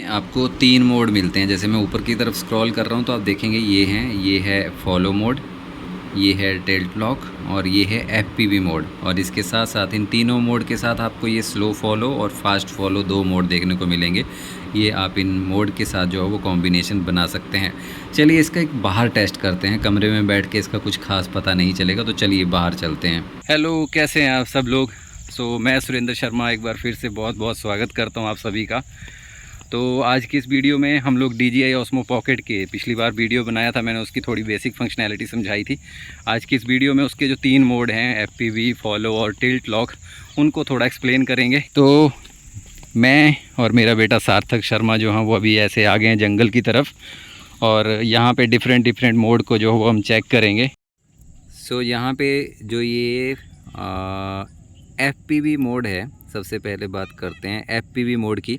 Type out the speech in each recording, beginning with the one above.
आपको 3 मोड मिलते हैं। जैसे मैं ऊपर की तरफ स्क्रॉल कर रहा हूँ तो आप देखेंगे ये है फॉलो मोड, ये है टिल्ट लॉक और ये है एफपीवी मोड। और इसके साथ साथ इन तीनों मोड के साथ आपको ये स्लो फॉलो और फास्ट फॉलो 2 मोड देखने को मिलेंगे। ये आप इन मोड के साथ जो है वो कॉम्बिनेशन बना सकते हैं। चलिए इसका एक बाहर टेस्ट करते हैं। कमरे में बैठ के इसका कुछ खास पता नहीं चलेगा, तो चलिए बाहर चलते हैं। हेलो, कैसे हैं आप सब लोग? मैं सुरेंद्र शर्मा एक बार फिर से बहुत बहुत स्वागत करता हूँ आप सभी का। तो आज की इस वीडियो में हम लोग DJI Osmo Pocket के, पिछली बार वीडियो बनाया था मैंने, उसकी थोड़ी बेसिक फंक्शनैलिटी समझाई थी। आज की इस वीडियो में उसके जो 3 मोड हैं, FPV, फॉलो और टिल्ट लॉक, उनको थोड़ा एक्सप्लेन करेंगे। तो मैं और मेरा बेटा सार्थक शर्मा जो हैं वो अभी ऐसे आ गए हैं जंगल की तरफ, और यहाँ पे डिफरेंट मोड को जो है वो हम चेक करेंगे। यहाँ पे जो ये FPV मोड है, सबसे पहले बात करते हैं FPV मोड की।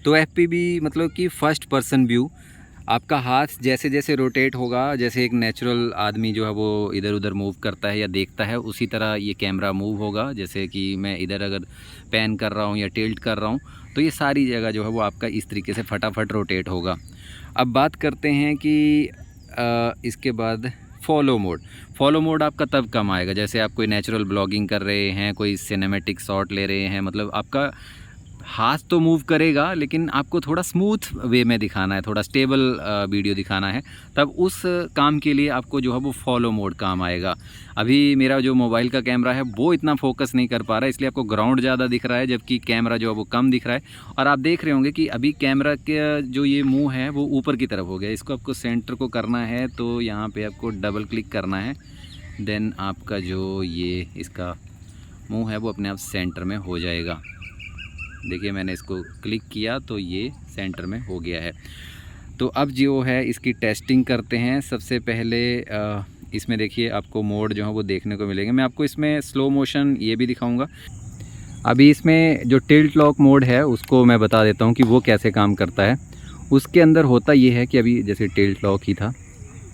तो FPV मतलब कि फर्स्ट पर्सन व्यू। आपका हाथ जैसे जैसे रोटेट होगा, जैसे एक नेचुरल आदमी जो है वो इधर उधर मूव करता है या देखता है, उसी तरह ये कैमरा मूव होगा। जैसे कि मैं इधर अगर पैन कर रहा हूँ या टिल्ट कर रहा हूँ तो ये सारी जगह जो है वो आपका इस तरीके से फटाफट रोटेट होगा। अब बात करते हैं कि इसके बाद फॉलो मोड आपका तब कम आएगा जैसे आप कोई नेचुरल ब्लॉगिंग कर रहे हैं, कोई सिनेमैटिक शॉट ले रहे हैं। मतलब आपका हाथ तो मूव करेगा लेकिन आपको थोड़ा स्मूथ वे में दिखाना है, थोड़ा स्टेबल वीडियो दिखाना है, तब उस काम के लिए आपको जो है वो फॉलो मोड काम आएगा। अभी मेरा जो मोबाइल का कैमरा है वो इतना फोकस नहीं कर पा रहा है, इसलिए आपको ग्राउंड ज़्यादा दिख रहा है, जबकि कैमरा जो है वो कम दिख रहा है। और आप देख रहे होंगे कि अभी कैमरा के जो ये मुँह है वो ऊपर की तरफ हो गया। इसको आपको सेंटर को करना है तो यहाँ पर आपको डबल क्लिक करना है, देन आपका जो ये इसका मुँह है वो अपने आप सेंटर में हो जाएगा। देखिए मैंने इसको क्लिक किया तो ये सेंटर में हो गया है। तो अब जो है इसकी टेस्टिंग करते हैं। सबसे पहले इसमें देखिए आपको मोड जो है वो देखने को मिलेंगे। मैं आपको इसमें स्लो मोशन ये भी दिखाऊंगा। अभी इसमें जो टिल्ट लॉक मोड है उसको मैं बता देता हूँ कि वो कैसे काम करता है। उसके अंदर होता ये है कि अभी जैसे टिल्ट लॉक ही था,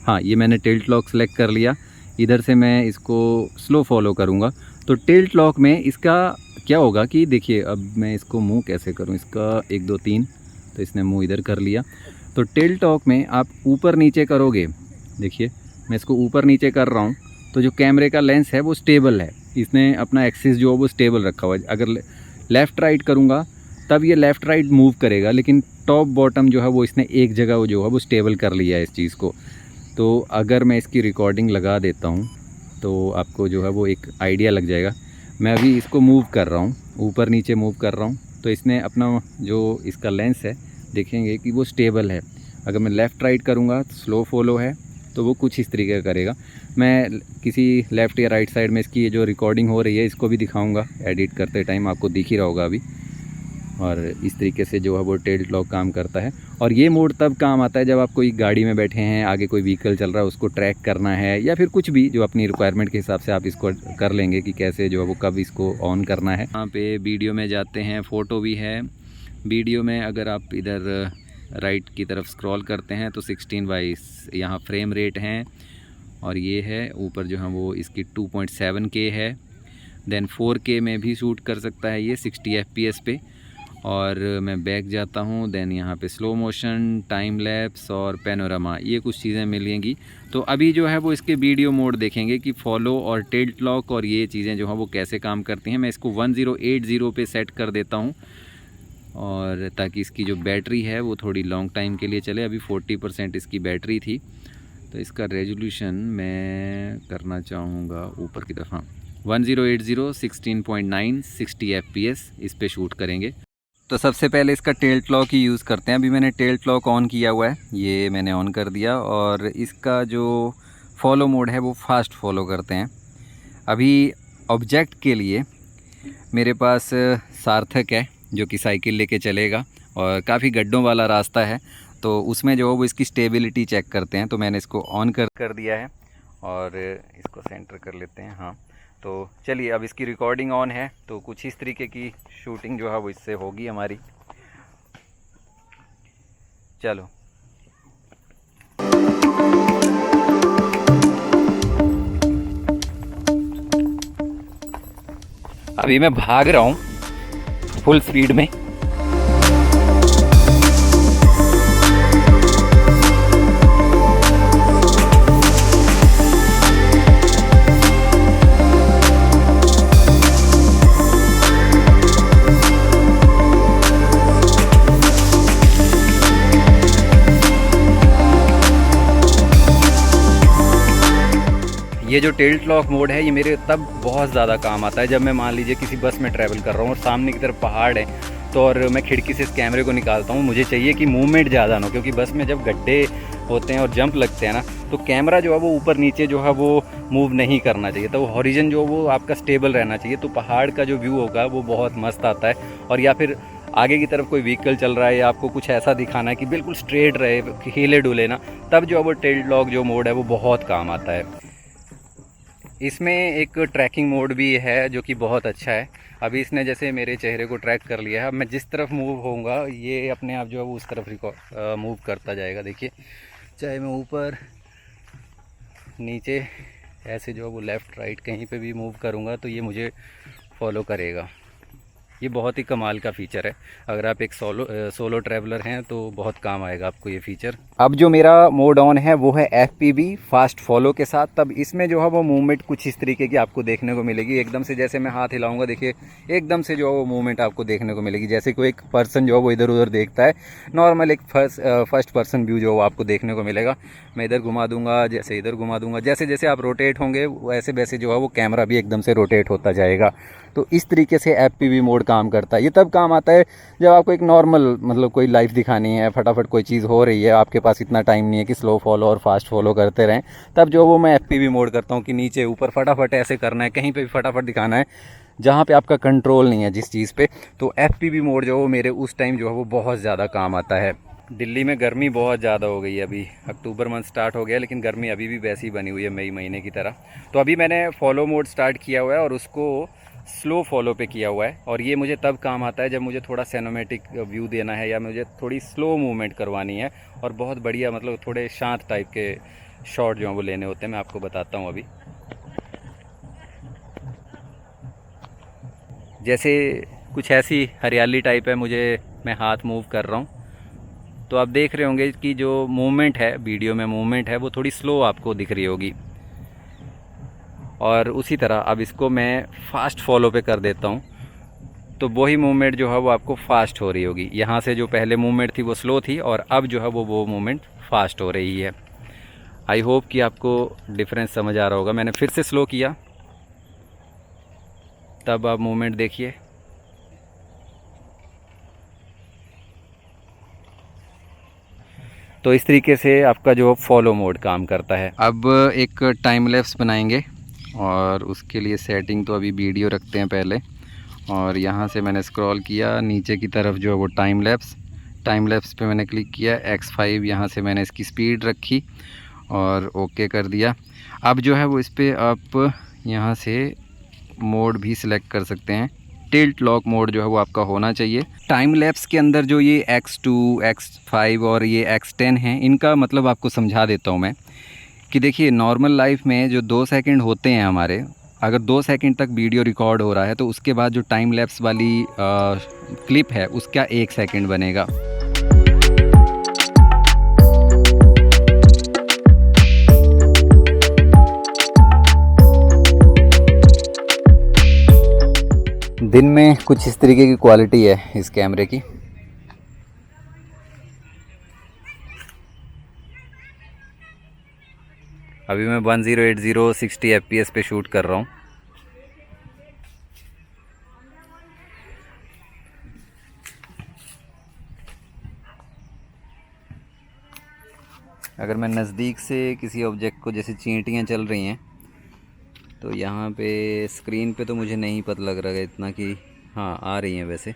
हाँ ये मैंने टिल्ट लॉक सेलेक्ट कर लिया। इधर से मैं इसको स्लो फॉलो करूँगा तो टिल्ट लॉक में इसका क्या होगा कि देखिए, अब मैं इसको मूव कैसे करूं, इसका 1 2 3, तो इसने मूव इधर कर लिया। तो टिल्ट लॉक में आप ऊपर नीचे करोगे, देखिए मैं इसको ऊपर नीचे कर रहा हूं तो जो कैमरे का लेंस है वो स्टेबल है, इसने अपना एक्सिस जो है वो स्टेबल रखा हुआ है। अगर लेफ़्ट राइट करूंगा तब ये लेफ़्ट राइट मूव करेगा, लेकिन टॉप बॉटम जो है वो इसने एक जगह जो है वो स्टेबल कर लिया है इस चीज़ को। तो अगर मैं इसकी रिकॉर्डिंग लगा देता हूँ तो आपको जो है वो एक आइडिया लग जाएगा। मैं अभी इसको मूव कर रहा हूँ, ऊपर नीचे मूव कर रहा हूँ, तो इसने अपना जो इसका लेंस है देखेंगे कि वो स्टेबल है। अगर मैं लेफ़्ट राइट करूँगा तो स्लो फॉलो है, तो वो कुछ इस तरीके का करेगा। मैं किसी लेफ़्ट या राइट साइड में इसकी जो रिकॉर्डिंग हो रही है इसको भी दिखाऊँगा एडिट करते टाइम, आपको दिख ही रहा होगा अभी। और इस तरीके से जो है वो टिल्ट लॉक काम करता है। और ये मोड तब काम आता है जब आप कोई गाड़ी में बैठे हैं, आगे कोई व्हीकल चल रहा है उसको ट्रैक करना है, या फिर कुछ भी जो अपनी रिक्वायरमेंट के हिसाब से आप इसको कर लेंगे कि कैसे जो है वो कब इसको ऑन करना है। यहाँ पे वीडियो में जाते हैं, फ़ोटो भी है। वीडियो में अगर आप इधर राइट की तरफ स्क्रॉल करते हैं तो 16:22 यहाँ फ्रेम रेट हैं, और ये है ऊपर जो है वो इसकी 2.7K है। देन 4K में भी शूट कर सकता है ये 60 FPS पे। और मैं बैक जाता हूँ, देन यहाँ पे स्लो मोशन, टाइम लैप्स और पैनोरामा, ये कुछ चीज़ें मिलेंगी। तो अभी जो है वो इसके वीडियो मोड देखेंगे कि फॉलो और टिल्ट लॉक और ये चीज़ें जो हैं वो कैसे काम करती हैं। मैं इसको 1080 पे सेट कर देता हूँ, और ताकि इसकी जो बैटरी है वो थोड़ी लॉन्ग टाइम के लिए चले। अभी 40% इसकी बैटरी थी। तो इसका रेजोल्यूशन मैं करना चाहूँगा ऊपर की तरफ, हाँ 1080 16.9 60 FPS इस पे शूट करेंगे। तो सबसे पहले इसका टिल्ट लॉक ही यूज़ करते हैं। अभी मैंने टिल्ट लॉक ऑन किया हुआ है, ये मैंने ऑन कर दिया। और इसका जो फॉलो मोड है वो फास्ट फॉलो करते हैं। अभी ऑब्जेक्ट के लिए मेरे पास सार्थक है जो कि साइकिल लेके चलेगा, और काफ़ी गड्ढों वाला रास्ता है, तो उसमें जो है वो इसकी स्टेबिलिटी चेक करते हैं। तो मैंने इसको ऑन कर दिया है, और इसको सेंटर कर लेते हैं, हाँ। तो चलिए अब इसकी रिकॉर्डिंग ऑन है, तो कुछ इस तरीके की शूटिंग जो है वो इससे होगी हमारी। चलो अभी मैं भाग रहा हूँ फुल स्पीड में। ये जो टिल्ट लॉक मोड है ये मेरे तब बहुत ज़्यादा काम आता है जब मैं मान लीजिए किसी बस में ट्रैवल कर रहा हूँ और सामने की तरफ पहाड़ है, तो और मैं खिड़की से इस कैमरे को निकालता हूँ, मुझे चाहिए कि मूवमेंट ज़्यादा ना हो, क्योंकि बस में जब गड्ढे होते हैं और जंप लगते हैं ना, तो कैमरा जो है वो ऊपर नीचे जो है वो मूव नहीं करना चाहिए, तो हॉरिजन जो वो आपका स्टेबल रहना चाहिए। तो पहाड़ का जो व्यू होगा वो बहुत मस्त आता है। और या फिर आगे की तरफ कोई व्हीकल चल रहा है या आपको कुछ ऐसा दिखाना है कि बिल्कुल स्ट्रेट रहे, हिले डुले ना, तब जो है वो टिल्ट लॉक जो मोड है वो बहुत काम आता है। इसमें एक ट्रैकिंग मोड भी है जो कि बहुत अच्छा है। अभी इसने जैसे मेरे चेहरे को ट्रैक कर लिया है, अब मैं जिस तरफ मूव होऊंगा ये अपने आप जो है वो उस तरफ मूव करता जाएगा। देखिए, चाहे मैं ऊपर नीचे ऐसे जो है वो लेफ़्ट राइट कहीं पे भी मूव करूँगा तो ये मुझे फॉलो करेगा। ये बहुत ही कमाल का फ़ीचर है। अगर आप एक सोलो ट्रैवलर हैं तो बहुत काम आएगा आपको ये फ़ीचर। अब जो मेरा मोड ऑन है वो है FPV फास्ट फॉलो के साथ। तब इसमें जो है वो मूवमेंट कुछ इस तरीके की आपको देखने को मिलेगी। एकदम से जैसे मैं हाथ हिलाऊंगा, देखिए एकदम से जो है वो मूवमेंट आपको देखने को मिलेगी, जैसे कोई एक पर्सन जो है वो इधर उधर देखता है। नॉर्मल एक फर्स्ट पर्सन व्यू जो है वो आपको देखने को मिलेगा। मैं इधर घुमा दूंगा, जैसे इधर घुमा दूंगा, जैसे जैसे आप रोटेट होंगे वैसे वैसे जो है वो कैमरा भी एकदम से रोटेट होता जाएगा। तो इस तरीके से FPV मोड काम करता है। ये तब काम आता है जब आपको एक नॉर्मल मतलब कोई लाइफ दिखानी है, फटाफट कोई चीज़ हो रही है, आपके पास इतना टाइम नहीं है कि स्लो फॉलो और फास्ट फॉलो करते रहें, तब जो वो मैं FPV मोड करता हूँ कि नीचे ऊपर फटाफट ऐसे करना है, कहीं पे भी फटाफट दिखाना है जहाँ पे आपका कंट्रोल नहीं है जिस चीज़ पे। तो FPV मोड जो है वो मेरे उस टाइम जो है वो बहुत ज़्यादा काम आता है। दिल्ली में गर्मी बहुत ज़्यादा हो गई है। अभी अक्टूबर मंथ स्टार्ट हो गया, लेकिन गर्मी अभी भी वैसी बनी हुई है मई महीने की तरह। तो अभी मैंने फॉलो मोड स्टार्ट किया हुआ है और उसको स्लो फॉलो पे किया हुआ है। और ये मुझे तब काम आता है जब मुझे थोड़ा सिनेमैटिक व्यू देना है या मुझे थोड़ी स्लो मूवमेंट करवानी है और बहुत बढ़िया मतलब थोड़े शांत टाइप के शॉट जो हैं वो लेने होते हैं। मैं आपको बताता हूँ। अभी जैसे कुछ ऐसी हरियाली टाइप है, मैं हाथ मूव कर रहा हूँ, तो आप देख रहे होंगे कि जो मूवमेंट है वीडियो में, मूवमेंट है वो थोड़ी स्लो आपको दिख रही होगी। और उसी तरह अब इसको मैं फ़ास्ट फॉलो पे कर देता हूँ, तो वही मूवमेंट जो है वो आपको फ़ास्ट हो रही होगी। यहाँ से जो पहले मूवमेंट थी वो स्लो थी और अब जो है वो मूवमेंट फ़ास्ट हो रही है। आई होप कि आपको डिफरेंस समझ आ रहा होगा। मैंने फिर से स्लो किया, तब आप मूवमेंट देखिए। तो इस तरीके से आपका जो फॉलो मोड काम करता है। अब एक टाइम लैप्स बनाएंगे और उसके लिए सेटिंग तो अभी वीडियो रखते हैं पहले। और यहाँ से मैंने स्क्रॉल किया नीचे की तरफ, जो है वो टाइम लैप्स पे मैंने क्लिक किया। X5 यहाँ से मैंने इसकी स्पीड रखी और ओके कर दिया। अब जो है वो इस पर आप यहाँ से मोड भी सिलेक्ट कर सकते हैं। टिल्ट लॉक मोड जो है वो आपका होना चाहिए। टाइम लैप्स के अंदर जो ये X2, X5 और ये X10 हैं, इनका मतलब आपको समझा देता हूँ मैं कि देखिए नॉर्मल लाइफ में जो 2 सेकंड होते हैं हमारे, अगर 2 सेकंड तक वीडियो रिकॉर्ड हो रहा है तो उसके बाद जो टाइम लैप्स वाली क्लिप है उसका 1 सेकंड बनेगा। दिन में कुछ इस तरीके की क्वालिटी है इस कैमरे की। अभी मैं 1080 60 FPS पे शूट कर रहा हूँ। अगर मैं नज़दीक से किसी ऑब्जेक्ट को, जैसे चींटियाँ चल रही हैं, तो यहाँ पे स्क्रीन पे तो मुझे नहीं पता लग रहा है इतना कि हाँ आ रही हैं वैसे।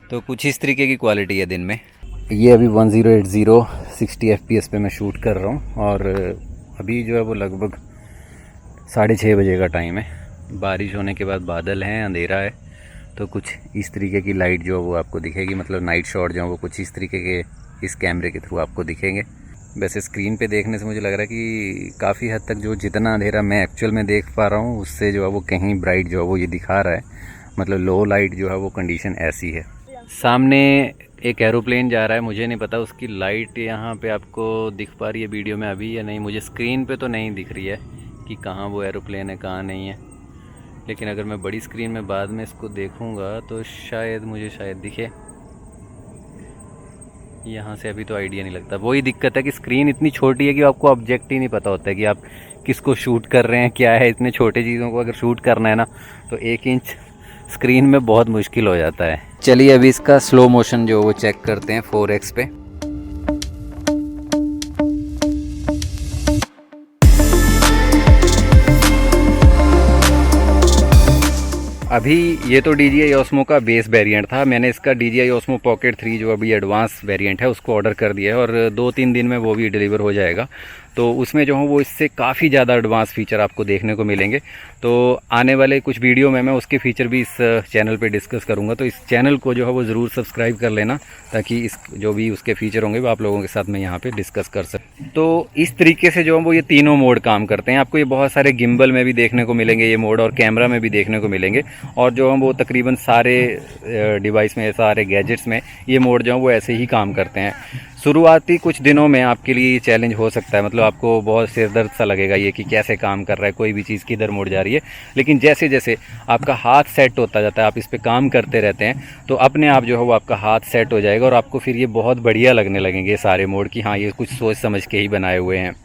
तो कुछ इस तरीके की क्वालिटी है दिन में। ये अभी 1080 60 FPS पे मैं शूट कर रहा हूँ और अभी जो है वो लगभग 6:30 बजे का टाइम है। बारिश होने के बाद बादल हैं, अंधेरा है, तो कुछ इस तरीके की लाइट जो है वो आपको दिखेगी। मतलब नाइट शॉट जो है वो कुछ इस तरीके के इस कैमरे के थ्रू आपको दिखेंगे। वैसे स्क्रीन पे देखने से मुझे लग रहा है कि काफ़ी हद तक जो जितना अंधेरा मैं एक्चुअल में देख पा रहा हूँ उससे जो है वो कहीं ब्राइट जो है वो ये दिखा रहा है। मतलब लो लाइट जो है वो कंडीशन ऐसी है। सामने एक एरोप्लेन जा रहा है, मुझे नहीं पता उसकी लाइट यहाँ पे आपको दिख पा रही है वीडियो में अभी या नहीं। मुझे स्क्रीन पे तो नहीं दिख रही है कि कहाँ वो एरोप्लेन है कहाँ नहीं है, लेकिन अगर मैं बड़ी स्क्रीन में बाद में इसको देखूँगा तो शायद दिखे। यहाँ से अभी तो आइडिया नहीं लगता। वही दिक्कत है कि स्क्रीन इतनी छोटी है कि आपको ऑब्जेक्ट ही नहीं पता होता है कि आप किसको शूट कर रहे हैं क्या है। इतने छोटे चीज़ों को अगर शूट करना है ना तो 1 इंच स्क्रीन में बहुत मुश्किल हो जाता है। चलिए अभी इसका स्लो मोशन जो वो चेक करते हैं 4x पे। अभी ये तो DJI Osmo का बेस वेरिएंट था। मैंने इसका DJI Osmo Pocket 3 जो अभी एडवांस वेरिएंट है उसको ऑर्डर कर दिया है और 2-3 दिन में वो भी डिलीवर हो जाएगा। तो उसमें जो है वो इससे काफ़ी ज़्यादा एडवांस फीचर आपको देखने को मिलेंगे। तो आने वाले कुछ वीडियो में मैं उसके फीचर भी इस चैनल पे डिस्कस करूँगा। तो इस चैनल को जो है वो ज़रूर सब्सक्राइब कर लेना ताकि इस जो भी उसके फीचर होंगे वो आप लोगों के साथ मैं यहाँ पे डिस्कस कर सकूँ। तो इस तरीके से जो है वो ये तीनों मोड काम करते हैं। आपको ये बहुत सारे गिम्बल में भी देखने को मिलेंगे ये मोड, और कैमरा में भी देखने को मिलेंगे, और जो है वो तकरीबन सारे डिवाइस में, सारे गैजेट्स में ये मोड जो है वो ऐसे ही काम करते हैं। शुरुआती कुछ दिनों में आपके लिए ये चैलेंज हो सकता है, मतलब आपको बहुत सिर दर्द सा लगेगा ये कि कैसे काम कर रहा है, कोई भी चीज़ किधर मुड़ जा रही है। लेकिन जैसे जैसे आपका हाथ सेट होता जाता है, आप इस पे काम करते रहते हैं, तो अपने आप जो है वो आपका हाथ सेट हो जाएगा और आपको फिर ये बहुत बढ़िया लगने लगेंगे सारे मोड कि हाँ ये कुछ सोच समझ के ही बनाए हुए हैं।